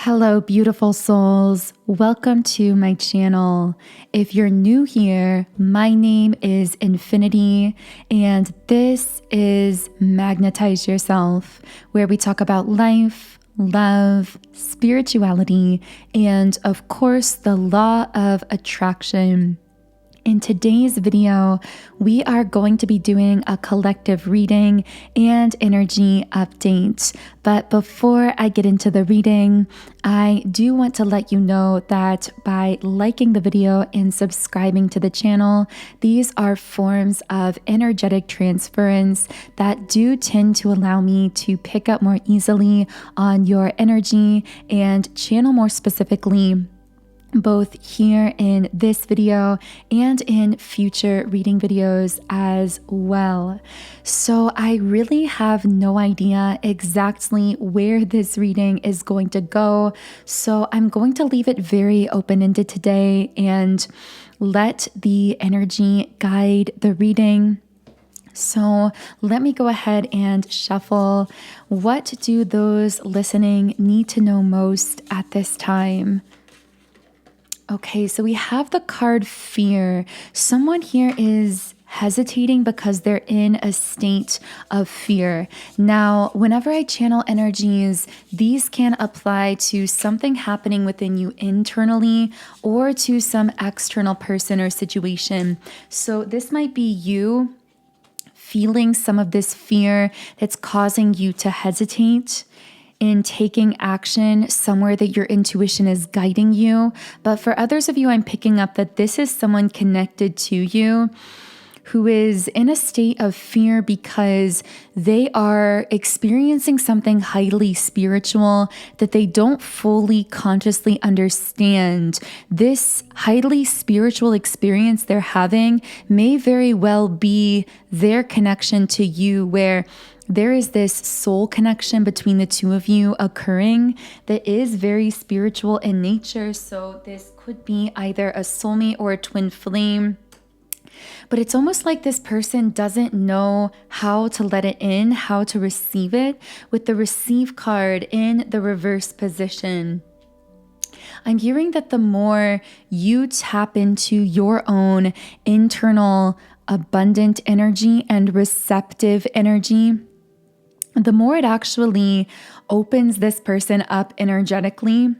Hello, beautiful souls. Welcome to my channel. If you're new here, my name is Infinity, and this is Magnetize Yourself, where we talk about life, love, spirituality, and of course, the law of attraction. In today's video, we are going to be doing a collective reading and energy update. But before I get into the reading, I do want to let you know that by liking the video and subscribing to the channel, these are forms of energetic transference that do tend to allow me to pick up more easily on your energy and channel more specifically both here in this video and in future reading videos as well. So I really have no idea exactly where this reading is going to go. So I'm going to leave it very open-ended today and let the energy guide the reading. So let me go ahead and shuffle. What do those listening need to know most at this time? Okay, so we have the card Fear. Someone here is hesitating because they're in a state of fear. Now, whenever I channel energies, these can apply to something happening within you internally or to some external person or situation. So this might be you feeling some of this fear that's causing you to hesitate in taking action somewhere that your intuition is guiding you. But for others of you, I'm picking up that this is someone connected to you who is in a state of fear because they are experiencing something highly spiritual that they don't fully consciously understand. This highly spiritual experience they're having may very well be their connection to you, where there is this soul connection between the two of you occurring that is very spiritual in nature. So this could be either a soulmate or a twin flame. But it's almost like this person doesn't know how to let it in, how to receive it, with the receive card in the reverse position. I'm hearing that the more you tap into your own internal abundant energy and receptive energy, the more it actually opens this person up energetically,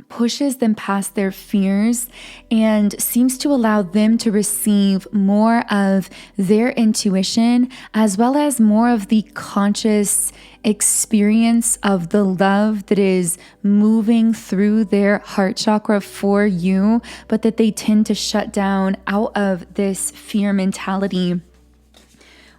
pushes them past their fears, and seems to allow them to receive more of their intuition as well as more of the conscious experience of the love that is moving through their heart chakra for you, but that they tend to shut down out of this fear mentality.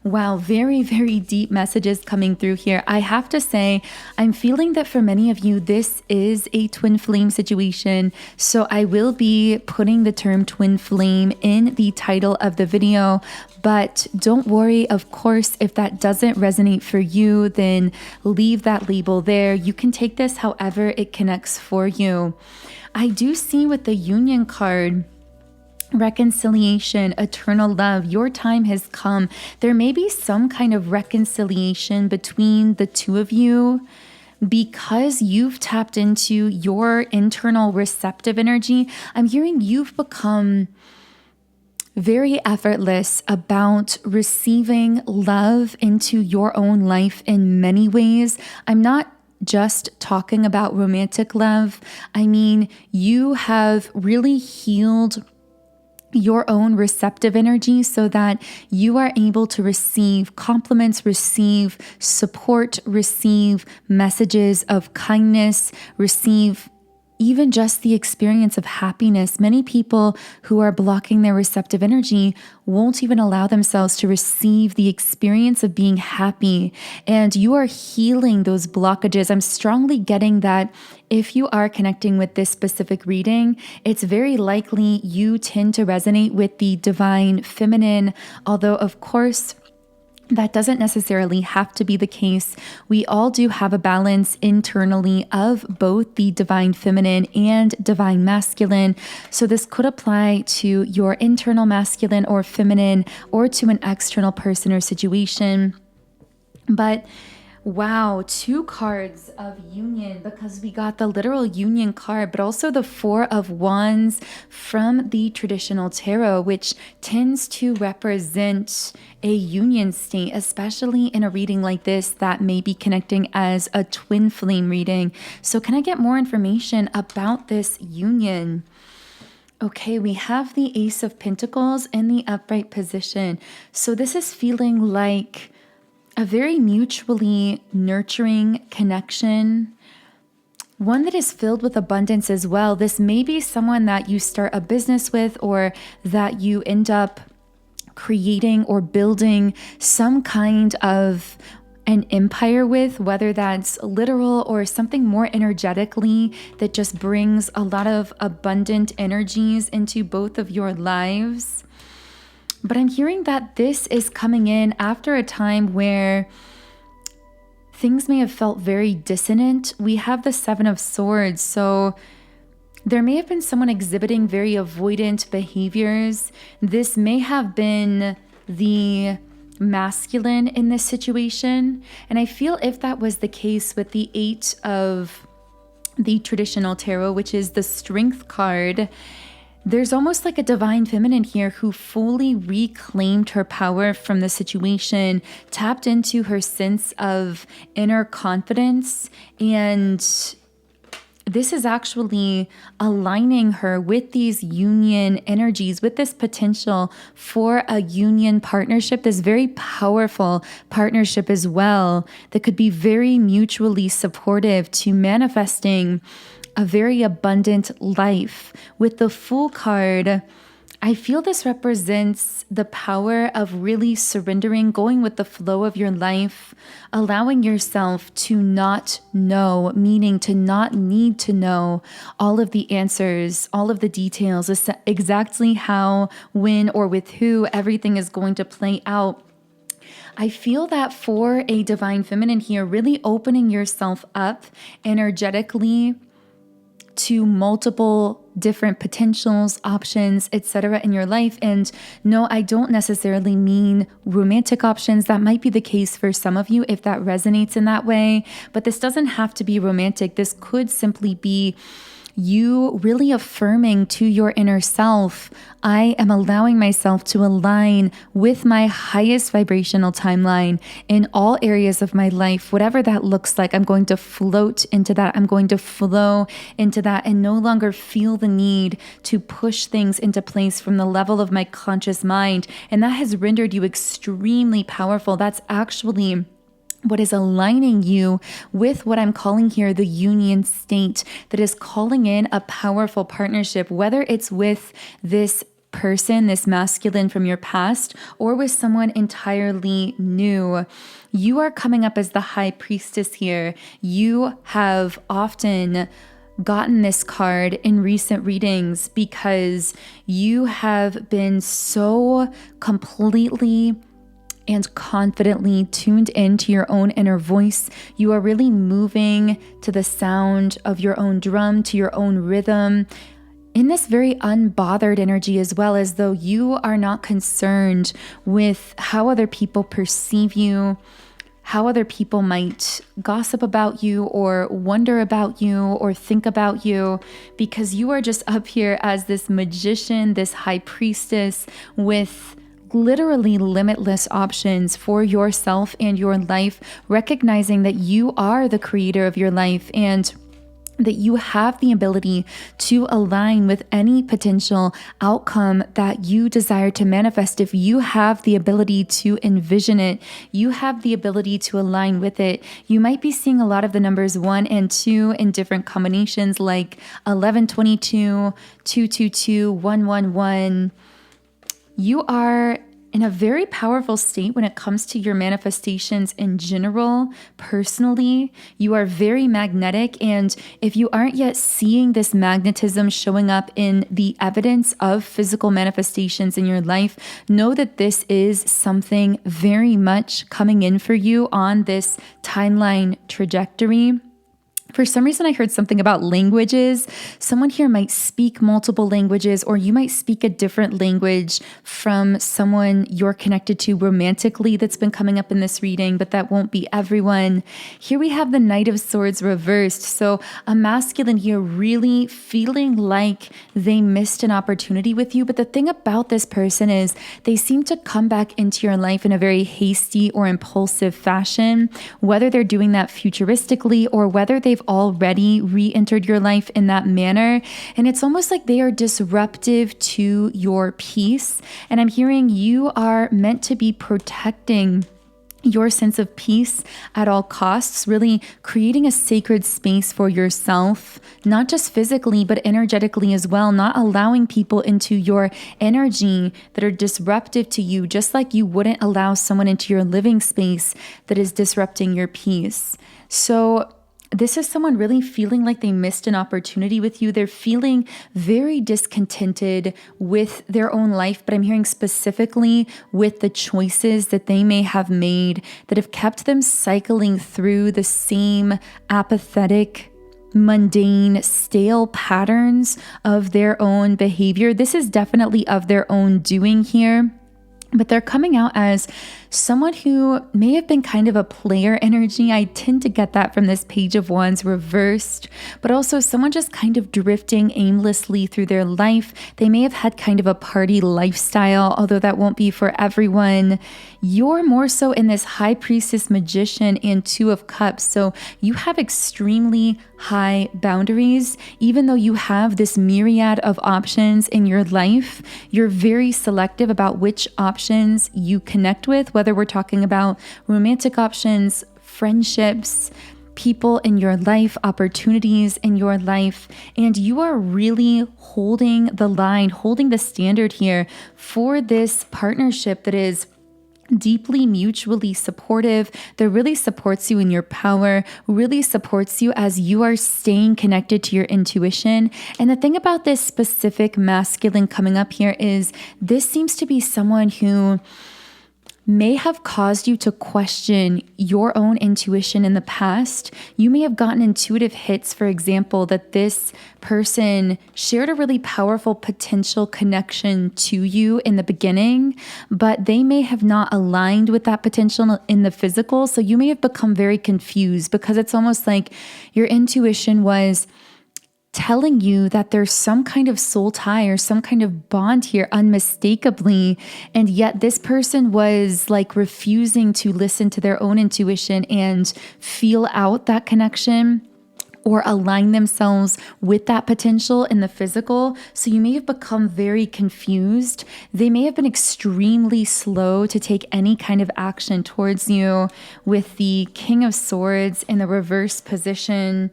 Wow, very, very deep messages coming through here. I have to say, I'm feeling that for many of you, this is a twin flame situation. So I will be putting the term twin flame in the title of the video, but don't worry. Of course, if that doesn't resonate for you, then leave that label there. You can take this however it connects for you. I do see with the Union card, reconciliation, eternal love, your time has come. There may be some kind of reconciliation between the two of you because you've tapped into your internal receptive energy. I'm hearing you've become very effortless about receiving love into your own life in many ways. I'm not just talking about romantic love. I mean, you have really healed your own receptive energy so that you are able to receive compliments, receive support, receive messages of kindness, receive even just the experience of happiness. Many people who are blocking their receptive energy won't even allow themselves to receive the experience of being happy. And you are healing those blockages. I'm strongly getting that if you are connecting with this specific reading, it's very likely you tend to resonate with the divine feminine, although of course, that doesn't necessarily have to be the case. We all do have a balance internally of both the divine feminine and divine masculine. So this could apply to your internal masculine or feminine or to an external person or situation. But Wow, two cards of union because we got the literal union card, but also the Four of Wands from the traditional tarot, which tends to represent a union state, especially in a reading like this that may be connecting as a twin flame reading. So can I get more information about this union? Okay, we have the Ace of Pentacles in the upright position. So this is feeling like a very mutually nurturing connection, one that is filled with abundance as well. This may be someone that you start a business with, or that you end up creating or building some kind of an empire with, whether that's literal or something more energetically that just brings a lot of abundant energies into both of your lives. But I'm hearing that this is coming in after a time where things may have felt very dissonant. We have the Seven of Swords, so there may have been someone exhibiting very avoidant behaviors. This may have been the masculine in this situation. And I feel if that was the case with the Eight of the traditional tarot, which is the Strength card, there's almost like a divine feminine here who fully reclaimed her power from the situation, tapped into her sense of inner confidence, and this is actually aligning her with these union energies, with this potential for a union partnership, this very powerful partnership as well, that could be very mutually supportive to manifesting a very abundant life. With the Fool card, I feel this represents the power of really surrendering, going with the flow of your life, allowing yourself to not know, meaning to not need to know all of the answers, all of the details, exactly how, when, or with who everything is going to play out. I feel that for a divine feminine here, really opening yourself up energetically to multiple different potentials, options, etc. in your life. And no, I don't necessarily mean romantic options. That might be the case for some of you if that resonates in that way, but this doesn't have to be romantic. This could simply be you really affirming to your inner self, I am allowing myself to align with my highest vibrational timeline in all areas of my life, whatever that looks like. I'm going to float into that. I'm going to flow into that and no longer feel the need to push things into place from the level of my conscious mind. And that has rendered you extremely powerful. That's actually what is aligning you with what I'm calling here the union state, that is calling in a powerful partnership, whether it's with this person, this masculine from your past, or with someone entirely new. You are coming up as the high priestess here. You have often gotten this card in recent readings because you have been so completely and confidently tuned into your own inner voice. You are really moving to the sound of your own drum, to your own rhythm, in this very unbothered energy, as well, as though you are not concerned with how other people perceive you, how other people might gossip about you or wonder about you or think about you, because you are just up here as this magician, this high priestess with literally limitless options for yourself and your life, recognizing that you are the creator of your life and that you have the ability to align with any potential outcome that you desire to manifest. If you have the ability to envision it, you have the ability to align with it. You might be seeing a lot of the numbers 1 and 2 in different combinations, like 1122, 222, 111. You are in a very powerful state when it comes to your manifestations in general. Personally, you are very magnetic. And if you aren't yet seeing this magnetism showing up in the evidence of physical manifestations in your life, know that this is something very much coming in for you on this timeline trajectory. For some reason, I heard something about languages. Someone here might speak multiple languages, or you might speak a different language from someone you're connected to romantically that's been coming up in this reading, but that won't be everyone. Here we have the Knight of Swords reversed. So a masculine here really feeling like they missed an opportunity with you. But the thing about this person is they seem to come back into your life in a very hasty or impulsive fashion, whether they're doing that futuristically or whether they've already re-entered your life in that manner. And it's almost like they are disruptive to your peace. And I'm hearing you are meant to be protecting your sense of peace at all costs, really creating a sacred space for yourself, not just physically, but energetically as well, not allowing people into your energy that are disruptive to you, just like you wouldn't allow someone into your living space that is disrupting your peace. So this is someone really feeling like they missed an opportunity with you. They're feeling very discontented with their own life, but I'm hearing specifically with the choices that they may have made that have kept them cycling through the same apathetic, mundane, stale patterns of their own behavior. This is definitely of their own doing here. But they're coming out as someone who may have been kind of a player energy. I tend to get that from this Page of Wands reversed, but also someone just kind of drifting aimlessly through their life. They may have had kind of a party lifestyle, although that won't be for everyone. You're more so in this High Priestess, Magician, and Two of Cups. So you have extremely high boundaries. Even though you have this myriad of options in your life, you're very selective about which options you connect with, whether we're talking about romantic options, friendships, people in your life, opportunities in your life. And you are really holding the line, holding the standard here for this partnership that is deeply mutually supportive, that really supports you in your power, really supports you as you are staying connected to your intuition. And the thing about this specific masculine coming up here is this seems to be someone who may have caused you to question your own intuition in the past. You may have gotten intuitive hits, for example, that this person shared a really powerful potential connection to you in the beginning, but they may have not aligned with that potential in the physical. So you may have become very confused because it's almost like your intuition was telling you that there's some kind of soul tie or some kind of bond here unmistakably, and yet this person was like refusing to listen to their own intuition and feel out that connection or align themselves with that potential in the physical. So you may have become very confused. They may have been extremely slow to take any kind of action towards you with the King of Swords in the reverse position.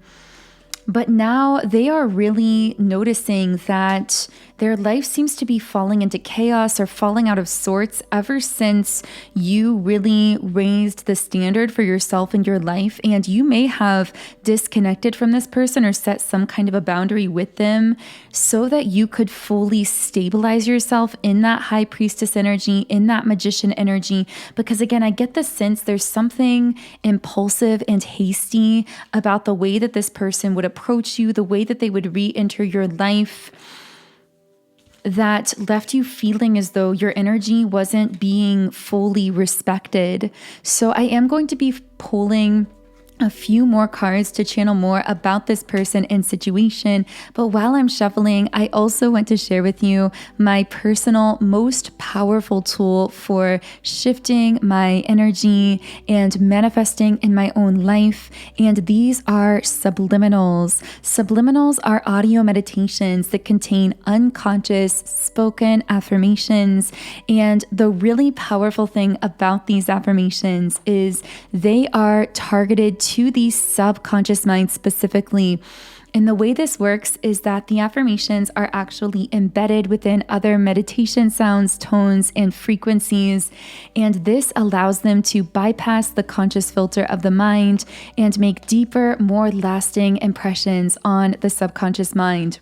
But now they are really noticing that their life seems to be falling into chaos or falling out of sorts ever since you really raised the standard for yourself in your life. And you may have disconnected from this person or set some kind of a boundary with them so that you could fully stabilize yourself in that High Priestess energy, in that Magician energy. Because again, I get the sense there's something impulsive and hasty about the way that this person would approach you, the way that they would re-enter your life, that left you feeling as though your energy wasn't being fully respected. So I am going to be pulling a few more cards to channel more about this person and situation. But while I'm shuffling, I also want to share with you my personal, most powerful tool for shifting my energy and manifesting in my own life. And these are subliminals. Subliminals are audio meditations that contain unconscious spoken affirmations. And the really powerful thing about these affirmations is they are targeted to the subconscious mind specifically. And the way this works is that the affirmations are actually embedded within other meditation sounds, tones, and frequencies. And this allows them to bypass the conscious filter of the mind and make deeper, more lasting impressions on the subconscious mind.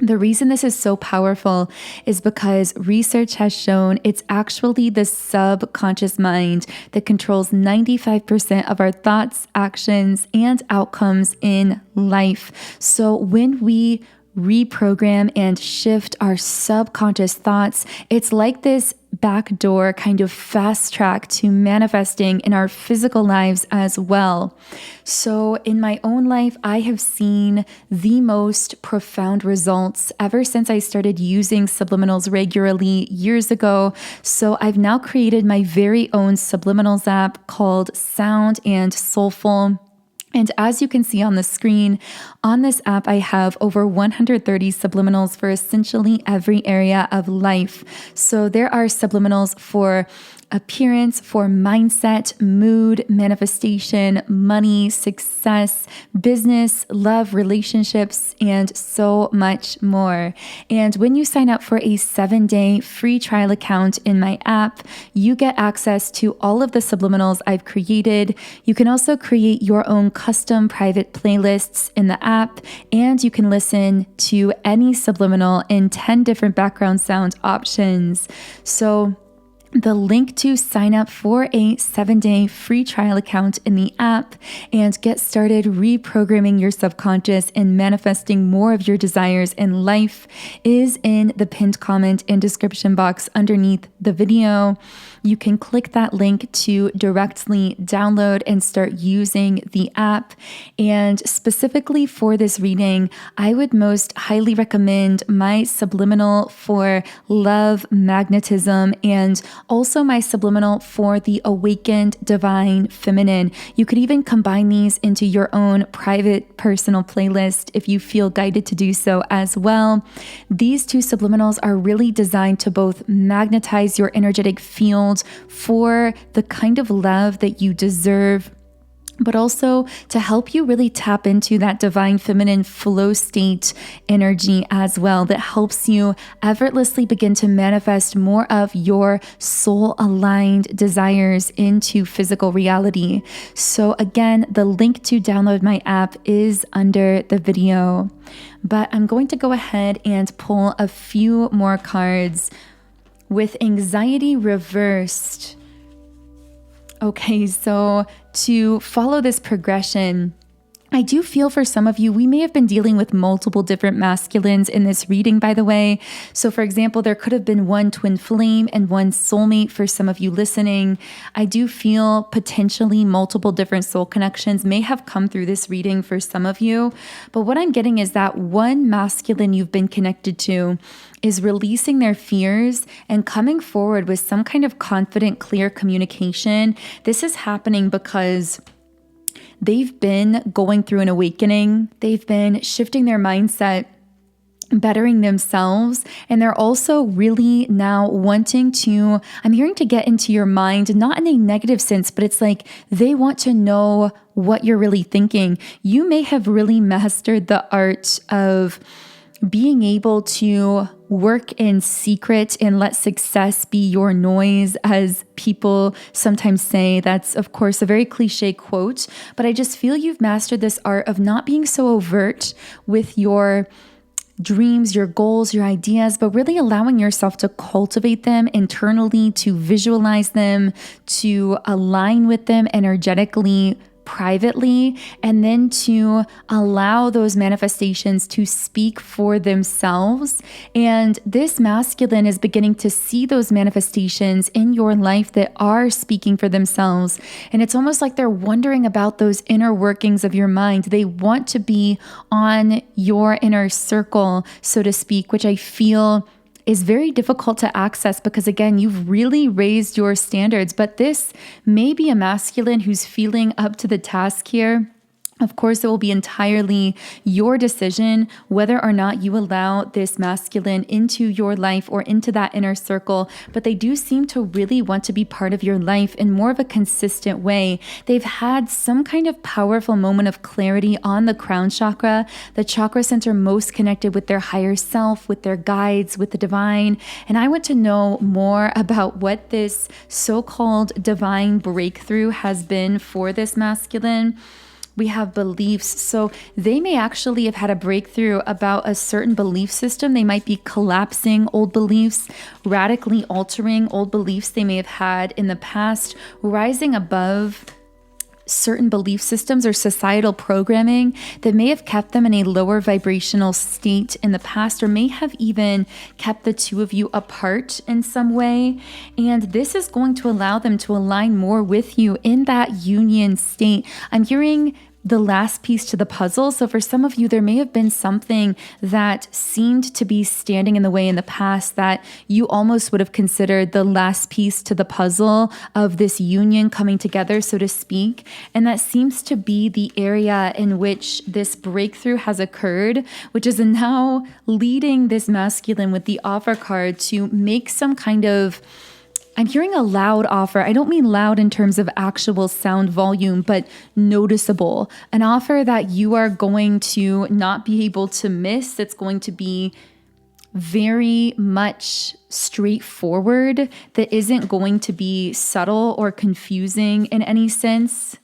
The reason this is so powerful is because research has shown it's actually the subconscious mind that controls 95% of our thoughts, actions, and outcomes in life. So when we reprogram and shift our subconscious thoughts, it's like this backdoor kind of fast track to manifesting in our physical lives as well. So in my own life, I have seen the most profound results ever since I started using subliminals regularly years ago. So I've now created my very own subliminals app called Sound and Soulful. And as you can see on the screen, on this app, I have over 130 subliminals for essentially every area of life. So there are subliminals for appearance, for mindset, mood, manifestation, money, success, business, love, relationships, and so much more. And when you sign up for a 7-day free trial account in my app, you get access to all of the subliminals I've created. You can also create your own custom private playlists in the app, and you can listen to any subliminal in 10 different background sound options. So the link to sign up for a 7-day free trial account in the app and get started reprogramming your subconscious and manifesting more of your desires in life is in the pinned comment and description box underneath the video. You can click that link to directly download and start using the app. And specifically for this reading, I would most highly recommend my subliminal for love, magnetism, and also my subliminal for the awakened divine feminine. You could even combine these into your own private personal playlist if you feel guided to do so as well. These two subliminals are really designed to both magnetize your energetic field for the kind of love that you deserve, but also to help you really tap into that divine feminine flow state energy as well, that helps you effortlessly begin to manifest more of your soul aligned desires into physical reality. So again, the link to download my app is under the video, but I'm going to go ahead and pull a few more cards with anxiety reversed. Okay, so to follow this progression, I do feel for some of you, we may have been dealing with multiple different masculines in this reading, by the way. So for example, there could have been one twin flame and one soulmate for some of you listening. I do feel potentially multiple different soul connections may have come through this reading for some of you. But what I'm getting is that one masculine you've been connected to is releasing their fears and coming forward with some kind of confident, clear communication. This is happening because they've been going through an awakening. They've been shifting their mindset, bettering themselves, and they're also really now wanting to, I'm hearing, to get into your mind, not in a negative sense, but it's like they want to know what you're really thinking. You may have really mastered the art of being able to work in secret and let success be your noise, as people sometimes say. That's, of course, a very cliche quote, but I just feel you've mastered this art of not being so overt with your dreams, your goals, your ideas, but really allowing yourself to cultivate them internally, to visualize them, to align with them energetically, privately, and then to allow those manifestations to speak for themselves. And this masculine is beginning to see those manifestations in your life that are speaking for themselves. And it's almost like they're wondering about those inner workings of your mind. They want to be on your inner circle, so to speak, which I feel is very difficult to access because, again, you've really raised your standards. But this may be a masculine who's feeling up to the task here. Of course, it will be entirely your decision whether or not you allow this masculine into your life or into that inner circle, but they do seem to really want to be part of your life in more of a consistent way. They've had some kind of powerful moment of clarity on the crown chakra, the chakra center most connected with their higher self, with their guides, with the divine. And I want to know more about what this so-called divine breakthrough has been for this masculine. we have beliefs. So they may actually have had a breakthrough about a certain belief system. They might be collapsing old beliefs, radically altering old beliefs they may have had in the past, rising above certain belief systems or societal programming that may have kept them in a lower vibrational state in the past, or may have even kept the two of you apart in some way. And this is going to allow them to align more with you in that union state. I'm hearing the last piece to the puzzle. So for some of you, there may have been something that seemed to be standing in the way in the past that you almost would have considered the last piece to the puzzle of this union coming together, so to speak. And that seems to be the area in which this breakthrough has occurred, which is now leading this masculine with the offer card to make some kind of, I'm hearing a loud offer. I don't mean loud in terms of actual sound volume, but noticeable. An offer that you are going to not be able to miss. It's going to be very much straightforward. That isn't going to be subtle or confusing in any sense.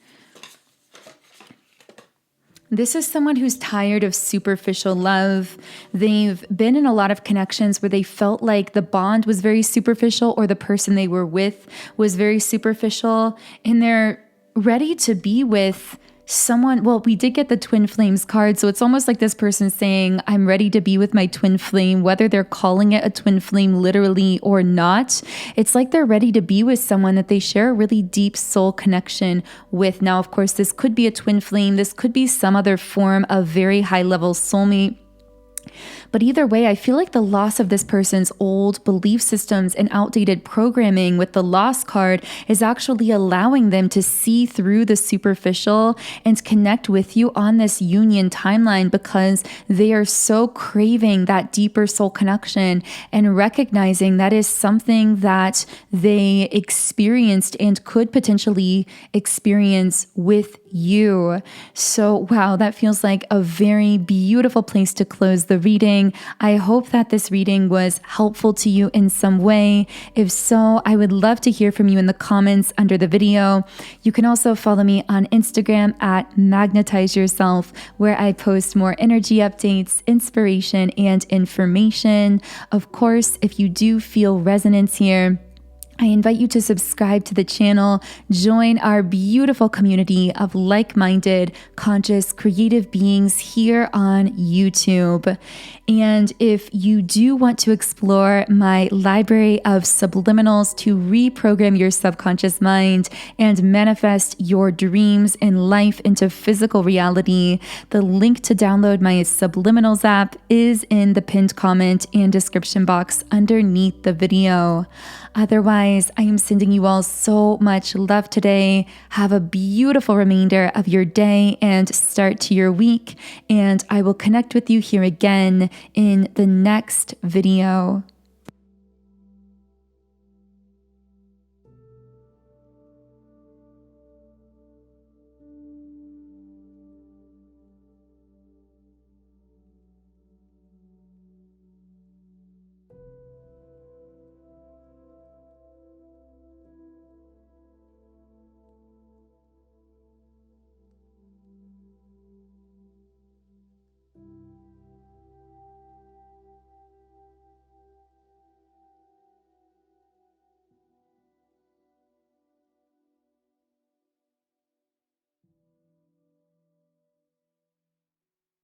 This is someone who's tired of superficial love. They've been in a lot of connections where they felt like the bond was very superficial or the person they were with was very superficial, and they're ready to be with someone. Well, we did get the twin flames card, so it's almost like this person saying, I'm ready to be with my twin flame, whether they're calling it a twin flame literally or not. It's like they're ready to be with someone that they share a really deep soul connection with. Now, of course, this could be a twin flame. This could be some other form of very high level soulmate. But either way, I feel like the loss of this person's old belief systems and outdated programming with the lost card is actually allowing them to see through the superficial and connect with you on this union timeline, because they are so craving that deeper soul connection and recognizing that is something that they experienced and could potentially experience with you. So, wow, that feels like a very beautiful place to close the reading. I hope that this reading was helpful to you in some way. If so, I would love to hear from you in the comments under the video. You can also follow me on Instagram at Magnetize Yourself, where I post more energy updates, inspiration, and information. Of course, if you do feel resonance here, I invite you to subscribe to the channel, join our beautiful community of like-minded, conscious, creative beings here on YouTube. And if you do want to explore my library of subliminals to reprogram your subconscious mind and manifest your dreams and life into physical reality, the link to download my Subliminals app is in the pinned comment and description box underneath the video. Otherwise, I am sending you all so much love today. Have a beautiful remainder of your day and start to your week. And I will connect with you here again in the next video.